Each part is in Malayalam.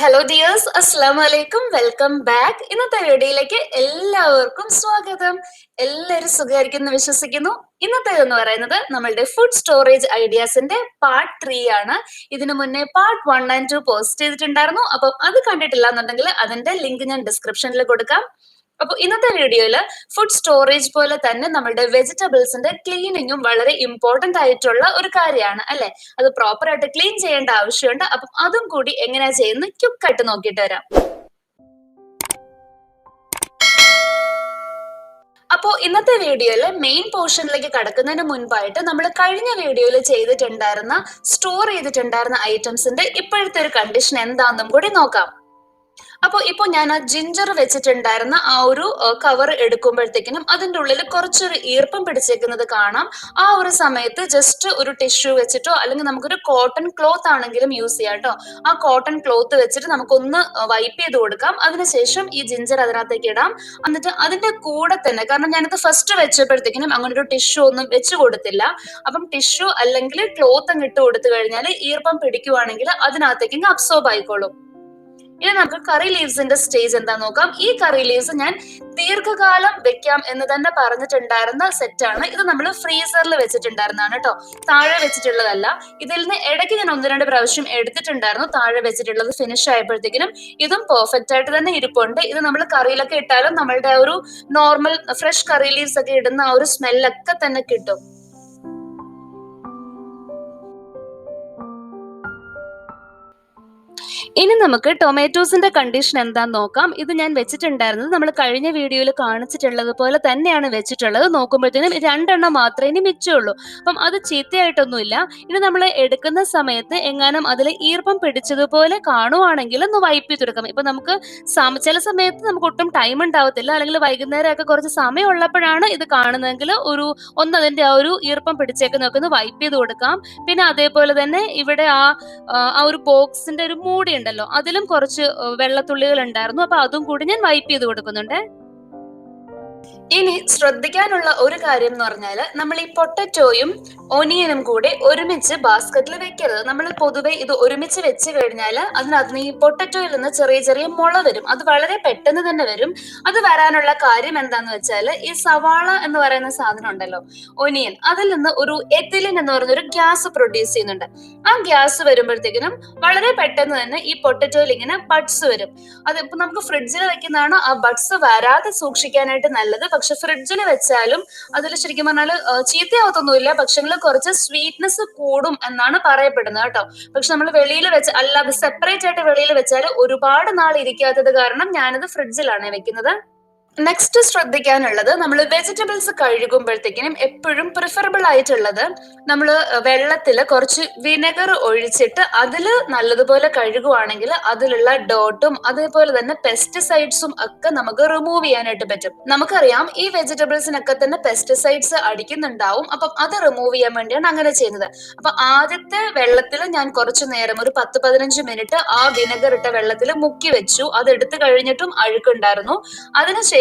ഹലോ ഡിയേഴ്സ്, അസ്സലാമു അലൈക്കും. Welcome back. ഇന്നത്തെ വീഡിയോയിലേക്ക് എല്ലാവർക്കും സ്വാഗതം. എല്ലാവരും സുഖമായിരിക്കും എന്ന് വിശ്വസിക്കുന്നു. ഇന്നത്തെ എന്ന് പറയുന്നത് നമ്മളുടെ ഫുഡ് സ്റ്റോറേജ് ഐഡിയാസിന്റെ പാർട്ട് 3 ആണ്. ഇതിനു മുന്നേ പാർട്ട് 1 and 2 പോസ്റ്റ് ചെയ്തിട്ടുണ്ടായിരുന്നു. അപ്പം അത് കണ്ടിട്ടില്ല എന്നുണ്ടെങ്കിൽ അതിന്റെ ലിങ്ക് ഞാൻ ഡിസ്ക്രിപ്ഷനിൽ കൊടുക്കാം. അപ്പൊ ഇന്നത്തെ വീഡിയോയില് ഫുഡ് സ്റ്റോറേജ് പോലെ തന്നെ നമ്മുടെ വെജിറ്റബിൾസിന്റെ ക്ലീനിങ്ങും വളരെ ഇമ്പോർട്ടന്റ് ആയിട്ടുള്ള ഒരു കാര്യമാണ് അല്ലെ. അത് പ്രോപ്പർ ആയിട്ട് ക്ലീൻ ചെയ്യേണ്ട ആവശ്യമുണ്ട്. അപ്പം അതും കൂടി എങ്ങനെയാ ചെയ്യുന്നത് ക്യുക്കായിട്ട് നോക്കിയിട്ട് വരാം. അപ്പോൾ ഇന്നത്തെ വീഡിയോയില് മെയിൻ പോർഷനിലേക്ക് കടക്കുന്നതിന് മുൻപായിട്ട് നമ്മൾ കഴിഞ്ഞ വീഡിയോയിൽ ചെയ്തിട്ടുണ്ടായിരുന്ന സ്റ്റോർ ചെയ്തിട്ടുണ്ടായിരുന്ന ഐറ്റംസിന്റെ ഇപ്പോഴത്തെ ഒരു കണ്ടീഷൻ എന്താണെന്നും കൂടി നോക്കാം. അപ്പോൾ ഇപ്പോൾ ഞാൻ ആ ജിഞ്ചർ വെച്ചിട്ടുണ്ടായിരുന്ന ആ ഒരു കവർ എടുക്കുമ്പോഴത്തേക്കിനും അതിൻ്റെ ഉള്ളിൽ കുറച്ചൊരു ഈർപ്പം പിടിച്ചേക്കുന്നത് കാണാം. ആ ഒരു സമയത്ത് ജസ്റ്റ് ഒരു ടിഷ്യൂ വെച്ചിട്ടോ അല്ലെങ്കിൽ നമുക്കൊരു കോട്ടൺ ക്ലോത്ത് ആണെങ്കിലും യൂസ് ചെയ്യാം കേട്ടോ. ആ കോട്ടൺ ക്ലോത്ത് വെച്ചിട്ട് നമുക്കൊന്ന് വൈപ്പ് ചെയ്ത് കൊടുക്കാം. അതിനുശേഷം ഈ ജിഞ്ചർ അതിനകത്തേക്ക് ഇടാം. എന്നിട്ട് അതിന്റെ കൂടെ തന്നെ, കാരണം ഞാനത് ഫസ്റ്റ് വെച്ചപ്പോഴത്തേക്കിനും അങ്ങനെ ഒരു ടിഷ്യൂ ഒന്നും വെച്ച് കൊടുത്തില്ല. അപ്പം ടിഷ്യൂ അല്ലെങ്കിൽ ക്ലോത്ത് അങ്ങ് ഇട്ട് കൊടുത്തു കഴിഞ്ഞാൽ ഈർപ്പം പിടിക്കുവാണെങ്കിൽ അതിനകത്തേക്ക് അബ്സോർബ് ആയിക്കോളും. ഇനി നമുക്ക് കറി ലീവ്സിന്റെ സ്റ്റേജ് എന്താ നോക്കാം. ഈ കറി ലീവ്സ് ഞാൻ ദീർഘകാലം വെക്കാം എന്ന് തന്നെ പറഞ്ഞിട്ടുണ്ടായിരുന്ന സെറ്റാണ്. ഇത് നമ്മൾ ഫ്രീസറിൽ വെച്ചിട്ടുണ്ടായിരുന്നതാണ് കേട്ടോ, താഴെ വെച്ചിട്ടുള്ളതല്ല. ഇതിൽ നിന്ന് ഇടയ്ക്ക് ഞാൻ 1-2 പ്രാവശ്യം എടുത്തിട്ടുണ്ടായിരുന്നു താഴെ വെച്ചിട്ടുള്ളത്. ഫിനിഷ് ആയപ്പോഴത്തേക്കിനും ഇതും പെർഫെക്റ്റ് ആയിട്ട് തന്നെ ഇരിപ്പുണ്ട്. ഇത് നമ്മൾ കറിയിലൊക്കെ ഇട്ടാലും നമ്മളുടെ ഒരു നോർമൽ ഫ്രഷ് കറി ലീവ്സ് ഒക്കെ ഇടുന്ന ആ ഒരു സ്മെല്ലൊക്കെ തന്നെ കിട്ടും. ഇനി നമുക്ക് ടൊമാറ്റോസിന്റെ കണ്ടീഷൻ എന്താന്ന് നോക്കാം. ഇത് ഞാൻ വെച്ചിട്ടുണ്ടായിരുന്നത് നമ്മൾ കഴിഞ്ഞ വീഡിയോയിൽ കാണിച്ചിട്ടുള്ളത് പോലെ തന്നെയാണ് വെച്ചിട്ടുള്ളത്. നോക്കുമ്പോഴത്തേനും 2 മാത്രമേ ഇനി മിച്ചമുള്ളൂ. അപ്പം അത് ചീത്തയായിട്ടൊന്നുമില്ല. ഇനി നമ്മൾ എടുക്കുന്ന സമയത്ത് എങ്ങാനും അതിൽ ഈർപ്പം പിടിച്ചതുപോലെ കാണുവാണെങ്കിൽ ഒന്ന് വൈപ്പ് ചെയ്ത് കൊടുക്കാം. ഇപ്പൊ നമുക്ക് ചില സമയത്ത് നമുക്ക് ഒട്ടും ടൈം ഉണ്ടാവത്തില്ല, അല്ലെങ്കിൽ വൈകുന്നേരമൊക്കെ കുറച്ച് സമയം ഉള്ളപ്പോഴാണ് ഇത് കാണുന്നതെങ്കിൽ അതിന്റെ ആ ഒരു ഈർപ്പം പിടിച്ചേക്കുന്നൊക്കെ ഒന്ന് വൈപ്പ് ചെയ്ത് കൊടുക്കാം. പിന്നെ അതേപോലെ തന്നെ ഇവിടെ ആ ഒരു ബോക്സിന്റെ ഒരു മൂടി ഉണ്ടല്ലോ, അതിലും കുറച്ച് വെള്ളത്തുള്ളികൾ ഉണ്ടായിരുന്നു. അപ്പൊ അതും കൂടി ഞാൻ വൈപ്പ് ചെയ്ത് കൊടുക്കുന്നുണ്ട്. ഇനി ശ്രദ്ധിക്കാനുള്ള ഒരു കാര്യം എന്ന് പറഞ്ഞാല് നമ്മൾ ഈ പൊട്ടറ്റോയും ഒനിയനും കൂടി ഒരുമിച്ച് ബാസ്ക്കറ്റിൽ വെക്കരുത്. നമ്മൾ പൊതുവെ ഇത് ഒരുമിച്ച് വെച്ച് കഴിഞ്ഞാൽ അതിനകത്ത് ഈ പൊട്ടറ്റോയിൽ നിന്ന് ചെറിയ ചെറിയ മുള വരും. അത് വളരെ പെട്ടെന്ന് തന്നെ വരും. അത് വരാനുള്ള കാര്യം എന്താന്ന് വെച്ചാൽ ഈ സവാള എന്ന് പറയുന്ന സാധനം ഉണ്ടല്ലോ, ഒനിയൻ, അതിൽ നിന്ന് ഒരു എത്തിലിൻ എന്ന് പറയുന്ന ഒരു ഗ്യാസ് പ്രൊഡ്യൂസ് ചെയ്യുന്നുണ്ട്. ആ ഗ്യാസ് വരുമ്പോഴത്തേക്കിനും വളരെ പെട്ടെന്ന് തന്നെ ഈ പൊട്ടറ്റോയിൽ ഇങ്ങനെ ബഡ്സ് വരും. അതിപ്പോ നമുക്ക് ഫ്രിഡ്ജിൽ വെക്കുന്നതാണ് ആ ബഡ്സ് വരാതെ സൂക്ഷിക്കാനായിട്ട് നല്ലത്. പക്ഷെ ഫ്രിഡ്ജിൽ വെച്ചാലും അതിൽ ശരിക്കും പറഞ്ഞാൽ ചീത്തയാവത്തൊന്നുമില്ല, പക്ഷെ കുറച്ച് സ്വീറ്റ്നെസ് കൂടും എന്നാണ് പറയപ്പെടുന്നത് കേട്ടോ. പക്ഷെ നമ്മൾ വെളിയിൽ വെച്ച് അല്ലാതെ സെപ്പറേറ്റ് ആയിട്ട് വെളിയിൽ വെച്ചാൽ ഒരുപാട് നാൾ ഇരിക്കാത്തത് കാരണം ഞാനത് ഫ്രിഡ്ജിലാണ് വെക്കുന്നത്. നെക്സ്റ്റ് ശ്രദ്ധിക്കാനുള്ളത്, നമ്മൾ വെജിറ്റബിൾസ് കഴുകുമ്പോഴത്തേക്കിനും എപ്പോഴും പ്രിഫറബിൾ ആയിട്ടുള്ളത് നമ്മൾ വെള്ളത്തിൽ കുറച്ച് വിനെഗർ ഒഴിച്ചിട്ട് അതിൽ നല്ലതുപോലെ കഴുകുവാണെങ്കിൽ അതിലുള്ള ഡോട്ടും അതേപോലെ തന്നെ പെസ്റ്റിസൈഡ്സും ഒക്കെ നമുക്ക് റിമൂവ് ചെയ്യാനായിട്ട് പറ്റും. നമുക്കറിയാം ഈ വെജിറ്റബിൾസിനൊക്കെ തന്നെ പെസ്റ്റിസൈഡ്സ് അടിക്കുന്നുണ്ടാവും. അപ്പം അത് റിമൂവ് ചെയ്യാൻ വേണ്ടിയാണ് അങ്ങനെ ചെയ്യുന്നത്. അപ്പൊ ആദ്യത്തെ വെള്ളത്തിൽ ഞാൻ കുറച്ചു നേരം ഒരു 10-15 മിനിറ്റ് ആ വിനെഗർ ഇട്ട വെള്ളത്തിൽ മുക്കി വെച്ചു. അത് എടുത്തു കഴിഞ്ഞിട്ടും അഴുക്കുണ്ടായിരുന്നു. അതിനുശേഷം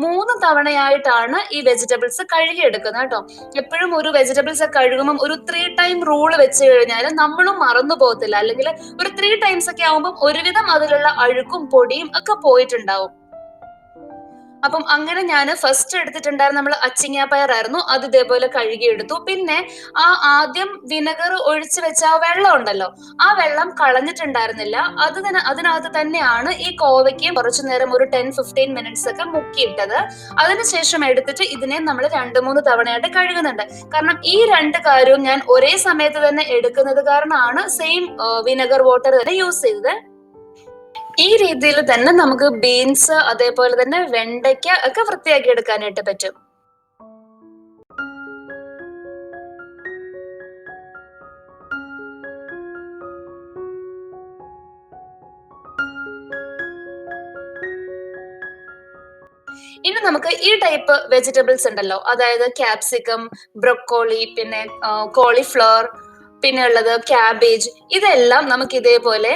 3 തവണയായിട്ടാണ് ഈ വെജിറ്റബിൾസ് കഴുകിയെടുക്കുന്നത് കേട്ടോ. എപ്പോഴും ഒരു വെജിറ്റബിൾസ് കഴുകുമ്പോൾ ഒരു 3 ടൈം റൂൾ വെച്ച് കഴിഞ്ഞാൽ നമ്മളും മറന്നു പോകത്തില്ല. അല്ലെങ്കിൽ ഒരു 3 ടൈംസ് ഒക്കെ ആവുമ്പോൾ ഒരുവിധം അതിലുള്ള അഴുക്കും പൊടിയും ഒക്കെ പോയിട്ടുണ്ടാവും. അപ്പം അങ്ങനെ ഞാൻ ഫസ്റ്റ് എടുത്തിട്ടുണ്ടായിരുന്ന നമ്മൾ അച്ചിങ്ങാപ്പയറായിരുന്നു, അത് ഇതേപോലെ കഴുകിയെടുത്തു. പിന്നെ ആദ്യം വിനെഗർ ഒഴിച്ചു വെച്ച ആ വെള്ളം ഉണ്ടല്ലോ, ആ വെള്ളം കളഞ്ഞിട്ടുണ്ടായിരുന്നില്ല. അതിനകത്ത് തന്നെയാണ് ഈ കോവയ്ക്കും കുറച്ചു നേരം ഒരു 10-15 മിനിറ്റ്സ് ഒക്കെ മുക്കിയിട്ടത്. അതിനുശേഷം എടുത്തിട്ട് ഇതിനെ നമ്മൾ 2-3 തവണയായിട്ട് കഴുകുന്നുണ്ട്. കാരണം ഈ 2 കാര്യവും ഞാൻ ഒരേ സമയത്ത് തന്നെ എടുക്കുന്നത് കാരണമാണ് സെയിം വിനെഗർ വാട്ടർ തന്നെ യൂസ് ചെയ്തത്. ഈ രീതിയിൽ തന്നെ നമുക്ക് ബീൻസ് അതേപോലെ തന്നെ വെണ്ടയ്ക്ക ഒക്കെ വൃത്തിയാക്കി എടുക്കാനായിട്ട് പറ്റും. ഇനി നമുക്ക് ഈ ടൈപ്പ് വെജിറ്റബിൾസ് ഉണ്ടല്ലോ, അതായത് ക്യാപ്സിക്കം, ബ്രൊക്കോളി, പിന്നെ കോളിഫ്ലവർ, പിന്നെ ഉള്ളത് ക്യാബേജ്, ഇതെല്ലാം നമുക്ക് ഇതേപോലെ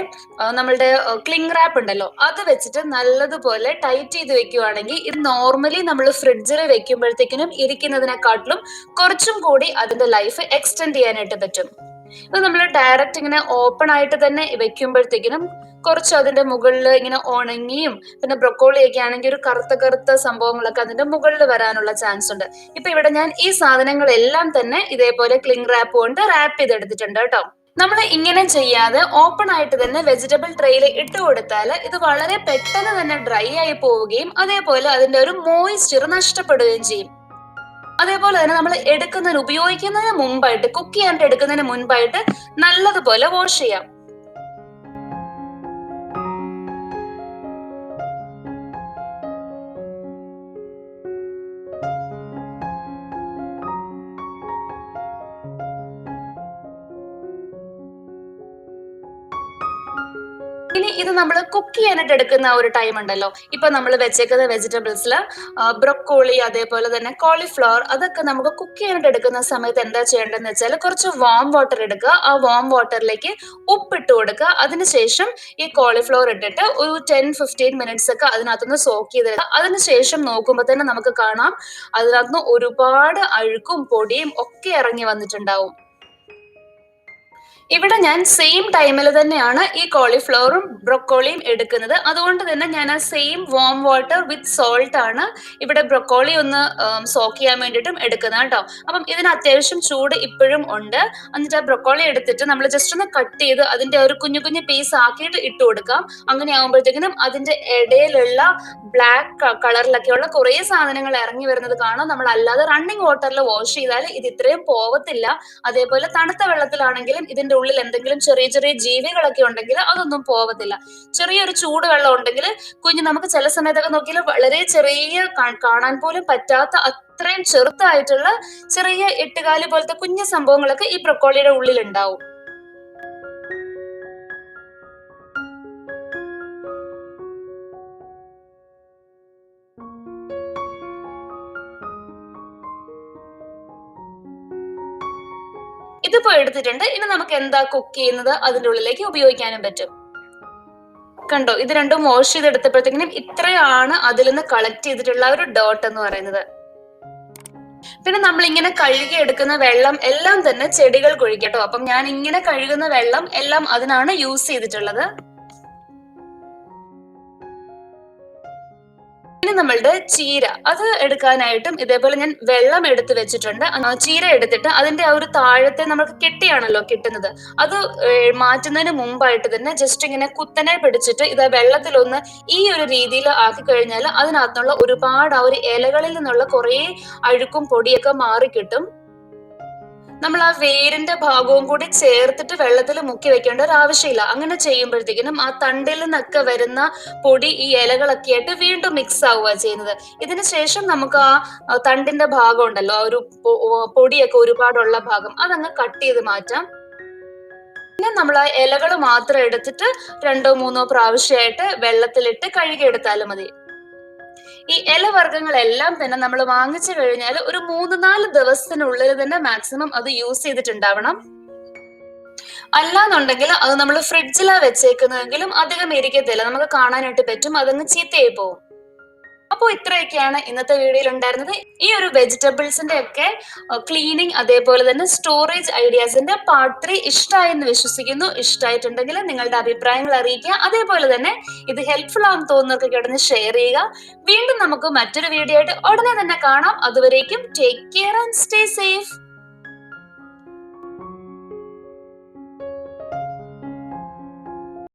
നമ്മളുടെ ക്ലിംഗ് റാപ്പ് ഉണ്ടല്ലോ അത് വെച്ചിട്ട് നല്ലതുപോലെ ടൈറ്റ് ചെയ്ത് വെക്കുവാണെങ്കിൽ ഇത് നോർമലി നമ്മൾ ഫ്രിഡ്ജിൽ വെക്കുമ്പോഴത്തേക്കിനും ഇരിക്കുന്നതിനെക്കാട്ടിലും കുറച്ചും കൂടി അതിന്റെ ലൈഫ് എക്സ്റ്റെൻഡ് ചെയ്യാനായിട്ട് പറ്റും. ഇത് നമ്മൾ ഡയറക്റ്റ് ഇങ്ങനെ ഓപ്പൺ ആയിട്ട് തന്നെ വെക്കുമ്പോഴത്തേക്കിനും കുറച്ച് അതിന്റെ മുകളിൽ ഇങ്ങനെ ഉണങ്ങിയും പിന്നെ ബ്രൊക്കോളി ഒക്കെ ആണെങ്കിൽ ഒരു കറുത്ത കറുത്ത സംഭവങ്ങളൊക്കെ അതിന്റെ മുകളിൽ വരാനുള്ള ചാൻസ് ഉണ്ട്. ഇപ്പൊ ഇവിടെ ഞാൻ ഈ സാധനങ്ങളെല്ലാം തന്നെ ഇതേപോലെ ക്ലിംഗ് റാപ്പ് കൊണ്ട് റാപ്പ് ചെയ്തെടുത്തിട്ടുണ്ട് കേട്ടോ. നമ്മൾ ഇങ്ങനെ ചെയ്യാതെ ഓപ്പൺ ആയിട്ട് തന്നെ വെജിറ്റബിൾ ട്രേയിൽ ഇട്ട് കൊടുത്താൽ ഇത് വളരെ പെട്ടെന്ന് തന്നെ ഡ്രൈ ആയി പോവുകയും അതേപോലെ അതിന്റെ ഒരു മോയിസ്ചർ നഷ്ടപ്പെടുകയും ചെയ്യും. അതേപോലെ തന്നെ നമ്മൾ ഉപയോഗിക്കുന്നതിന് മുമ്പായിട്ട്, കുക്ക് ചെയ്യാനായിട്ട് എടുക്കുന്നതിന് മുൻപായിട്ട് നല്ലതുപോലെ വാഷ് ചെയ്യാം. ഇനി ഇത് നമ്മൾ കുക്ക് ചെയ്യാനായിട്ട് എടുക്കുന്ന ഒരു ടൈം ഉണ്ടല്ലോ, ഇപ്പൊ നമ്മൾ വെച്ചേക്കുന്ന വെജിറ്റബിൾസിൽ ബ്രൊക്കോളി അതേപോലെ തന്നെ കോളിഫ്ലവർ അതൊക്കെ നമുക്ക് കുക്ക് ചെയ്യാനായിട്ട് എടുക്കുന്ന സമയത്ത് എന്താ ചെയ്യേണ്ടതെന്ന് വെച്ചാൽ കുറച്ച് വാം വാട്ടർ എടുക്കുക. ആ വാം വാട്ടറിലേക്ക് ഉപ്പിട്ട് കൊടുക്കുക. അതിനുശേഷം ഈ കോളിഫ്ലവർ ഇട്ടിട്ട് ഒരു 10-15 മിനിറ്റ്സ് ഒക്കെ അതിനകത്തുനിന്ന് സോക്ക് ചെയ്തെടുക്കുക. അതിനുശേഷം നോക്കുമ്പോൾ തന്നെ നമുക്ക് കാണാം അതിനകത്തുനിന്ന് ഒരുപാട് അഴുക്കും പൊടിയും ഒക്കെ ഇറങ്ങി വന്നിട്ടുണ്ടാവും. ഇവിടെ ഞാൻ സെയിം ടൈമിൽ തന്നെയാണ് ഈ കോളിഫ്ലവറും ബ്രൊക്കോളിയും എടുക്കുന്നത്. അതുകൊണ്ട് തന്നെ ഞാൻ ആ സെയിം വാം വാട്ടർ വിത്ത് സോൾട്ട് ആണ് ഇവിടെ ബ്രൊക്കോളി ഒന്ന് സോക്ക് ചെയ്യാൻ വേണ്ടിയിട്ടും എടുക്കുന്നത് കേട്ടോ. അപ്പം ഇതിന് അത്യാവശ്യം ചൂട് ഇപ്പോഴും ഉണ്ട്. എന്നിട്ട് ആ ബ്രൊക്കോളി എടുത്തിട്ട് നമ്മൾ ജസ്റ്റ് ഒന്ന് കട്ട് ചെയ്ത് അതിന്റെ ഒരു കുഞ്ഞു കുഞ്ഞു പീസ് ആക്കിയിട്ട് ഇട്ട് കൊടുക്കാം. അങ്ങനെ ആകുമ്പോഴത്തേക്കിനും അതിന്റെ ഇടയിലുള്ള ബ്ലാക്ക് കളറിലൊക്കെയുള്ള കുറേ സാധനങ്ങൾ ഇറങ്ങി വരുന്നത് കാണാം. നമ്മൾ അല്ലാതെ റണ്ണിങ് വാട്ടറിൽ വാഷ് ചെയ്താൽ ഇത് ഇത്രയും പോവത്തില്ല. അതേപോലെ തണുത്ത വെള്ളത്തിലാണെങ്കിലും ഇതിന്റെ ഉള്ളിൽ എന്തെങ്കിലും ചെറിയ ചെറിയ ജീവികളൊക്കെ ഉണ്ടെങ്കിൽ അതൊന്നും പോവത്തില്ല. ചെറിയൊരു ചൂട് വെള്ളം ഉണ്ടെങ്കിൽ നമുക്ക് ചില സമയത്തൊക്കെ നോക്കിയാൽ വളരെ ചെറിയ കാണാൻ പോലും പറ്റാത്ത അത്രയും ചെറുതായിട്ടുള്ള ചെറിയ എട്ടുകാലി പോലത്തെ കുഞ്ഞു സംഭവങ്ങളൊക്കെ ഈ ബ്രൊക്കോളിയുടെ ഉള്ളിൽ ഉണ്ടാവും. ഇതിപ്പോ എടുത്തിട്ടുണ്ട്. ഇനി നമുക്ക് എന്താ കുക്ക് ചെയ്യുന്നത് അതിന്റെ ഉള്ളിലേക്ക് ഉപയോഗിക്കാനും പറ്റും. കണ്ടോ, ഇത് രണ്ടും വാഷ് ചെയ്തെടുത്തപ്പോഴത്തേക്കിനും ഇത്രയാണ് അതിൽ നിന്ന് കളക്ട് ചെയ്തിട്ടുള്ള ഒരു ഡോട്ട് എന്ന് പറയുന്നത്. പിന്നെ നമ്മൾ ഇങ്ങനെ കഴുകി എടുക്കുന്ന വെള്ളം എല്ലാം തന്നെ ചെടികൾക്ക് ഒഴിക്കട്ടോ. അപ്പം ഞാൻ ഇങ്ങനെ കഴുകുന്ന വെള്ളം എല്ലാം അതിനാണ് യൂസ് ചെയ്തിട്ടുള്ളത്. ഇനി നമ്മളുടെ ചീര അത് എടുക്കാനായിട്ടും ഇതേപോലെ ഞാൻ വെള്ളം എടുത്ത് വെച്ചിട്ടുണ്ട്. ചീര എടുത്തിട്ട് അതിന്റെ ആ ഒരു താഴത്തെ നമുക്ക് കെട്ടിയാണല്ലോ കിട്ടുന്നത്, അത് മാറ്റുന്നതിന് മുമ്പായിട്ട് തന്നെ ജസ്റ്റ് ഇങ്ങനെ കുത്തനെ പിടിച്ചിട്ട് ഇത് വെള്ളത്തിലൊന്ന് ഈ ഒരു രീതിയിൽ ആക്കി കഴിഞ്ഞാൽ അതിനകത്തുള്ള ഒരുപാട് ആ ഒരു ഇലകളിൽ നിന്നുള്ള കുറേ അഴുക്കും പൊടിയൊക്കെ മാറിക്കിട്ടും. നമ്മൾ ആ വേരിന്റെ ഭാഗവും കൂടി ചേർത്തിട്ട് വെള്ളത്തിൽ മുക്കി വെക്കേണ്ട ഒരു ആവശ്യമില്ല. അങ്ങനെ ചെയ്യുമ്പോഴത്തേക്കിനും ആ തണ്ടിൽ നിന്നൊക്കെ വരുന്ന പൊടി ഈ ഇലകളൊക്കെ ആയിട്ട് വീണ്ടും മിക്സ് ആവുക ചെയ്യുന്നത്. ഇതിന് ശേഷം നമുക്ക് ആ തണ്ടിന്റെ ഭാഗം ഉണ്ടല്ലോ, ആ ഒരു പൊടിയൊക്കെ ഒരുപാടുള്ള ഭാഗം അതങ്ങ് കട്ട് ചെയ്ത് മാറ്റാം. പിന്നെ നമ്മൾ ആ ഇലകൾ മാത്രം എടുത്തിട്ട് 2-3 പ്രാവശ്യമായിട്ട് വെള്ളത്തിലിട്ട് കഴുകിയെടുത്താലും മതി. ഈ ഇലവർഗ്ഗങ്ങളെല്ലാം തന്നെ നമ്മൾ വാങ്ങിച്ചു കഴിഞ്ഞാൽ ഒരു 3-4 ദിവസത്തിനുള്ളിൽ തന്നെ മാക്സിമം അത് യൂസ് ചെയ്തിട്ടുണ്ടാവണം. അല്ലാന്നുണ്ടെങ്കിൽ അത് നമ്മൾ ഫ്രിഡ്ജിലാണ് വെച്ചേക്കുന്നതെങ്കിലും അധികം ഇരിക്കത്തില്ല, നമുക്ക് കാണാനായിട്ട് പറ്റും, അതങ്ങ് ചീത്തയായി പോകും. അപ്പോൾ ഇത്രയൊക്കെയാണ് ഇന്നത്തെ വീഡിയോയിൽ ഉണ്ടായിരുന്നത്. ഈ ഒരു വെജിറ്റബിൾസിന്റെ ഒക്കെ ക്ലീനിങ് അതേപോലെ തന്നെ സ്റ്റോറേജ് ഐഡിയാസിന്റെ പാർട്ട് 3 ഇഷ്ടമായെന്ന് വിശ്വസിക്കുന്നു. ഇഷ്ടമായിട്ടുണ്ടെങ്കിൽ നിങ്ങളുടെ അഭിപ്രായങ്ങൾ അറിയിക്കുക. അതേപോലെ തന്നെ ഇത് ഹെൽപ്ഫുൾ ആണെന്ന് തോന്നുന്നവർക്ക് കിടന്ന് ഷെയർ ചെയ്യുക. വീണ്ടും നമുക്ക് മറ്റൊരു വീഡിയോ ആയിട്ട് ഉടനെ തന്നെ കാണാം. അതുവരേക്കും take care and stay safe.